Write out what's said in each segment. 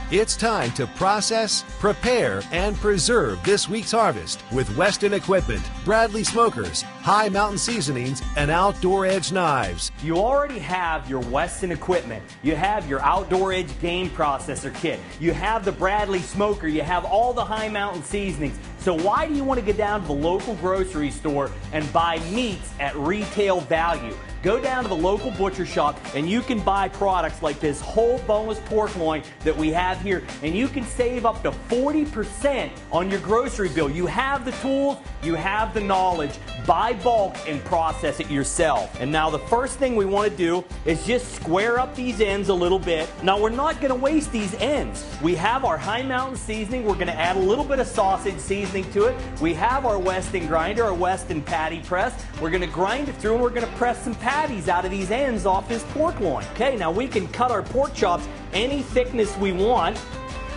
It's time to process, prepare, and preserve this week's harvest with Weston Equipment, Bradley Smokers, High Mountain Seasonings, and Outdoor Edge Knives. You already have your Weston Equipment. You have your Outdoor Edge game processor kit. You have the Bradley Smoker. You have all the High Mountain Seasonings. So why do you want to get down to the local grocery store and buy meats at retail value? Go down to the local butcher shop and you can buy products like this whole boneless pork loin that we have here, and you can save up to 40% on your grocery bill. You have the tools, you have the knowledge. Buy bulk and process it yourself. And now the first thing we want to do is just square up these ends a little bit. Now we're not going to waste these ends. We have our High Mountain seasoning. We're going to add a little bit of sausage seasoning to it. We have our Weston grinder, our Weston patty press. We're going to grind it through and we're going to press some patties out of these ends off this pork loin. Okay, now we can cut our pork chops any thickness we want.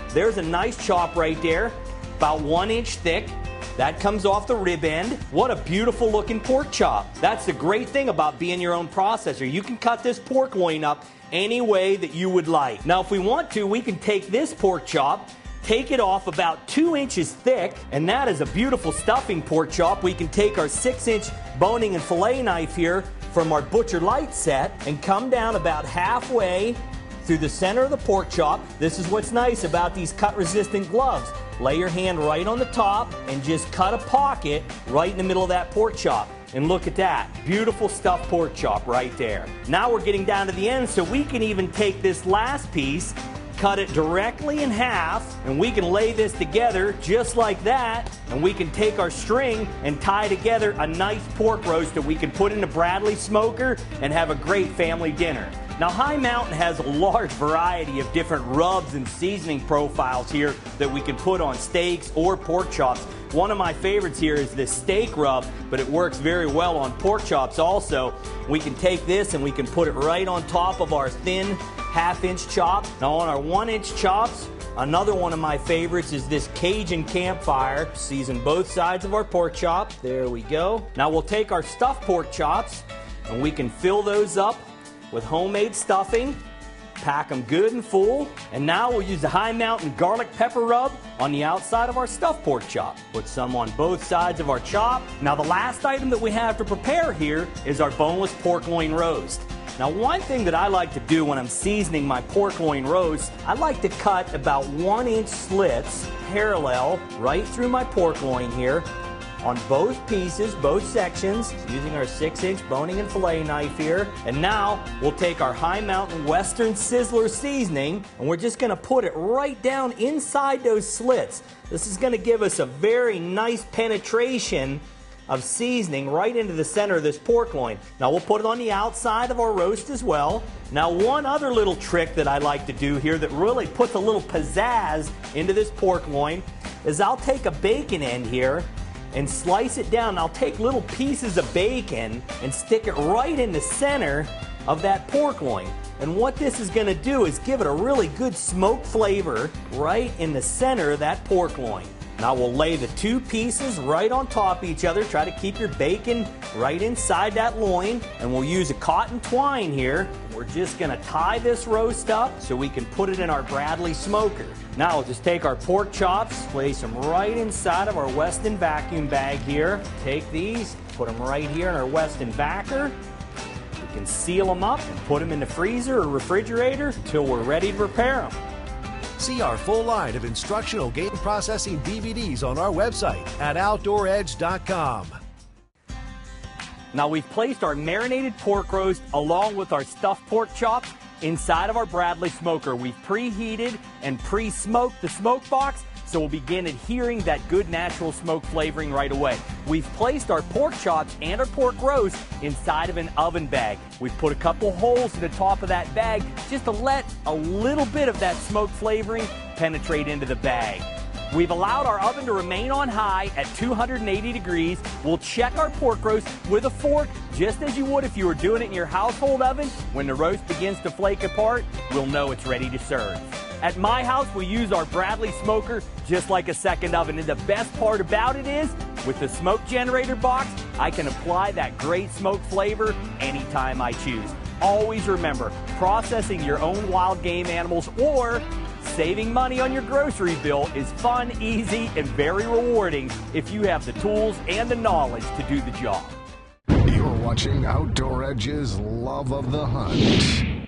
There's a nice chop right there, about 1 inch thick. That comes off the rib end. What a beautiful looking pork chop. That's the great thing about being your own processor. You can cut this pork loin up any way that you would like. Now if we want to, we can take this pork chop, take it off about 2 inches thick, and that is a beautiful stuffing pork chop. We can take our 6-inch boning and fillet knife here from our Butcher Light set and come down about halfway through the center of the pork chop. This is what's nice about these cut-resistant gloves. Lay your hand right on the top and just cut a pocket right in the middle of that pork chop. And look at that, beautiful stuffed pork chop right there. Now we're getting down to the end, so we can even take this last piece, cut it directly in half, and we can lay this together just like that, and we can take our string and tie together a nice pork roast that we can put in the Bradley smoker and have a great family dinner. Now High Mountain has a large variety of different rubs and seasoning profiles here that we can put on steaks or pork chops. One of my favorites here is this steak rub, but it works very well on pork chops also. We can take this and we can put it right on top of our thin half-inch chop. Now on our 1-inch chops, another one of my favorites is this Cajun Campfire. Season both sides of our pork chop. There we go. Now we'll take our stuffed pork chops and we can fill those up with homemade stuffing, pack them good and full, and now we'll use the High Mountain garlic pepper rub on the outside of our stuffed pork chop. Put some on both sides of our chop. Now the last item that we have to prepare here is our boneless pork loin roast. Now one thing that I like to do when I'm seasoning my pork loin roast, I like to cut about 1-inch slits parallel right through my pork loin here on both pieces, both sections, using our 6-inch boning and fillet knife here. And now we'll take our High Mountain Western Sizzler seasoning and we're just gonna put it right down inside those slits. This is gonna give us a very nice penetration of seasoning right into the center of this pork loin. Now we'll put it on the outside of our roast as well. Now one other little trick that I like to do here that really puts a little pizzazz into this pork loin is I'll take a bacon end here and slice it down. I'll take little pieces of bacon and stick it right in the center of that pork loin. And what this is going to do is give it a really good smoke flavor right in the center of that pork loin. Now we'll lay the two pieces right on top of each other. Try to keep your bacon right inside that loin. And we'll use a cotton twine here. We're just going to tie this roast up so we can put it in our Bradley smoker. Now we'll just take our pork chops, place them right inside of our Weston vacuum bag here. Take these, put them right here in our Weston backer. We can seal them up and put them in the freezer or refrigerator until we're ready to prepare them. See our full line of instructional game processing DVDs on our website at OutdoorEdge.com. Now we've placed our marinated pork roast along with our stuffed pork chops inside of our Bradley smoker. We've preheated and pre-smoked the smoke box, so we'll begin adhering that good natural smoke flavoring right away. We've placed our pork chops and our pork roast inside of an oven bag. We've put a couple holes in the top of that bag just to let a little bit of that smoke flavoring penetrate into the bag. We've allowed our oven to remain on high at 280 degrees. We'll check our pork roast with a fork, just as you would if you were doing it in your household oven. When the roast begins to flake apart, we'll know it's ready to serve. At my house, we use our Bradley smoker just like a second oven. And the best part about it is, with the smoke generator box, I can apply that great smoke flavor anytime I choose. Always remember, processing your own wild game animals or Saving money on your grocery bill is fun, easy, and very rewarding if you have the tools and the knowledge to do the job. You're watching Outdoor Edge's Love of the Hunt.